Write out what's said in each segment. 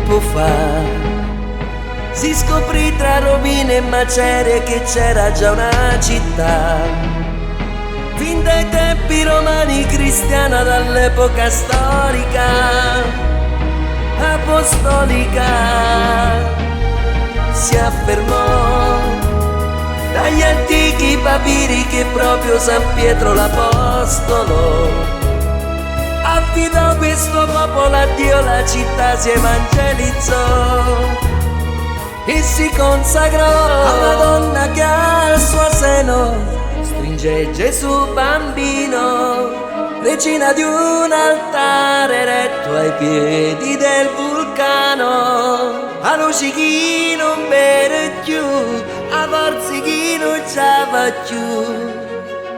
tempo fa si scoprì tra rovine e macerie che c'era già una città, fin dai tempi romani cristiana, dall'epoca storica apostolica. Si affermò dagli antichi papiri che proprio San Pietro l'Apostolo affidò questo popolo a Dio, la città si evangelizzò e si consacrò alla donna che al suo seno stringe Gesù bambino, regina di un altare eretto ai piedi del vulcano. A luci chi non bere più, a forza chi non ci va più,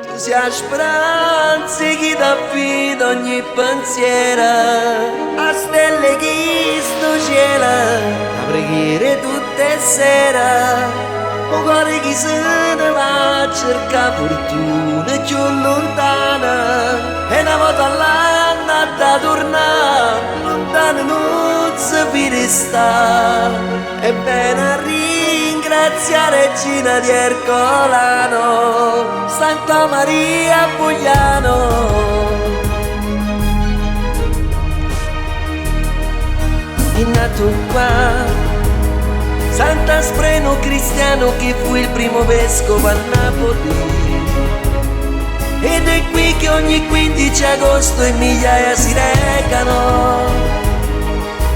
tu sia speranza chi t'affida ogni pensiero, a stelle chi sto cielo, a preghiere tutte sera, un cuore chi se ne va a cercare fortuna più lontana, e una volta all'anno da tornare, lontano non si vede sta, è bene a ringraziare Regina di Ercolano, Santa Maria Pugliano. È nato qua Sant'Aspreno Cristiano, che fu il primo vescovo a Napoli, ed è qui che ogni 15 agosto in migliaia si recano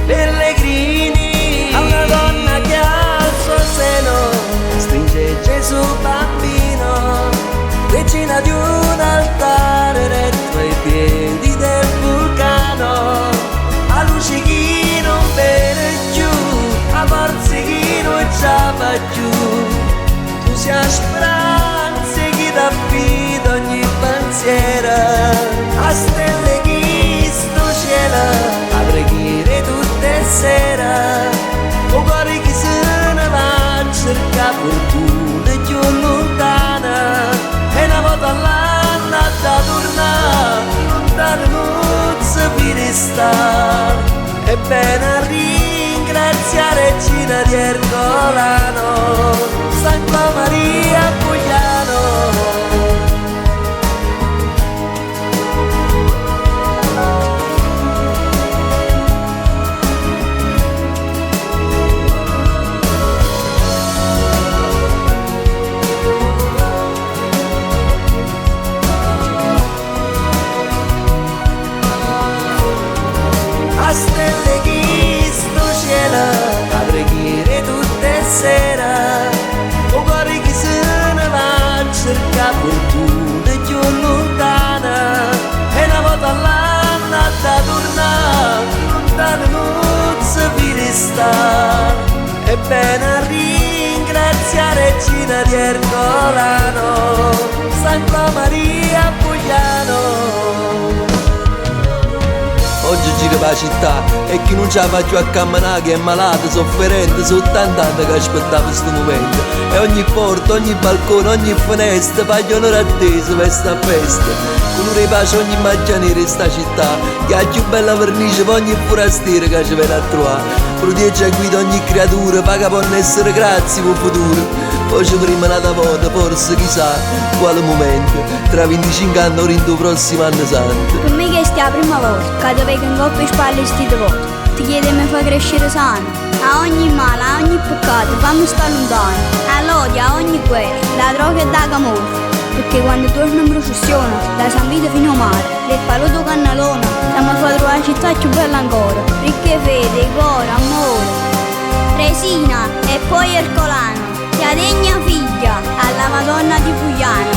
pellegrini a una donna che al suo seno stringe Gesù bambino, regina di un altare eretto ai piedi del vulcano. A luce chi non vede più, a forza chi non ci va più, tu sia speranza chi t'affida ogni pensiero, a stelle chi sto cielo, a preghiere tutte sera, o cuore chi se ne va a cercare fortuna più lontana, e una volta all'anno da tornare, lontano non si vede sta, è bene a ringraziare Regina di Ercolano, Santa Maria Pugliano. A stelle chi sto cielo, a preghiere tutte sera, o cuore chi se ne va a cercare fortuna più lontana, e una volta all'anno da tornare, lontano non si vede sta, è bene a ringraziare Regina di Ercolano, Santa Maria Pugliano. Oggi gira per la città e chi non ce la fa più a camminare, che è malato, sofferente, sono tanti anni che aspettava questo momento, e ogni porta, ogni balcone, ogni finestra fa gli onori attesi per sta festa. Colore di pace ogni macchia nera in sta città, che ha la più bella vernice per ogni forastiero che ci viene a trovare, protegge e guida ogni creatura, fa che possono essere grazie per il futuro. Poi ci prima una volta, forse chissà quale momento, tra 25 anni o il prossimo anno santo. Per me questa è la prima volta che ti vengo in coppia e spalle stile volte. Ti chiedo di mi far crescere sano, a ogni male, a ogni peccato, fammi stare lontano, all'odio, a ogni guerra, la droga e da camorra. Perché quando torno in processione, da San Vito fino a mare, del paloto cannalone, stiamo a fare trovare la città più bella ancora, ricche fede, cuore, amore. Resina e poi Ercolano, sia degna figlia alla Madonna di Pugliano.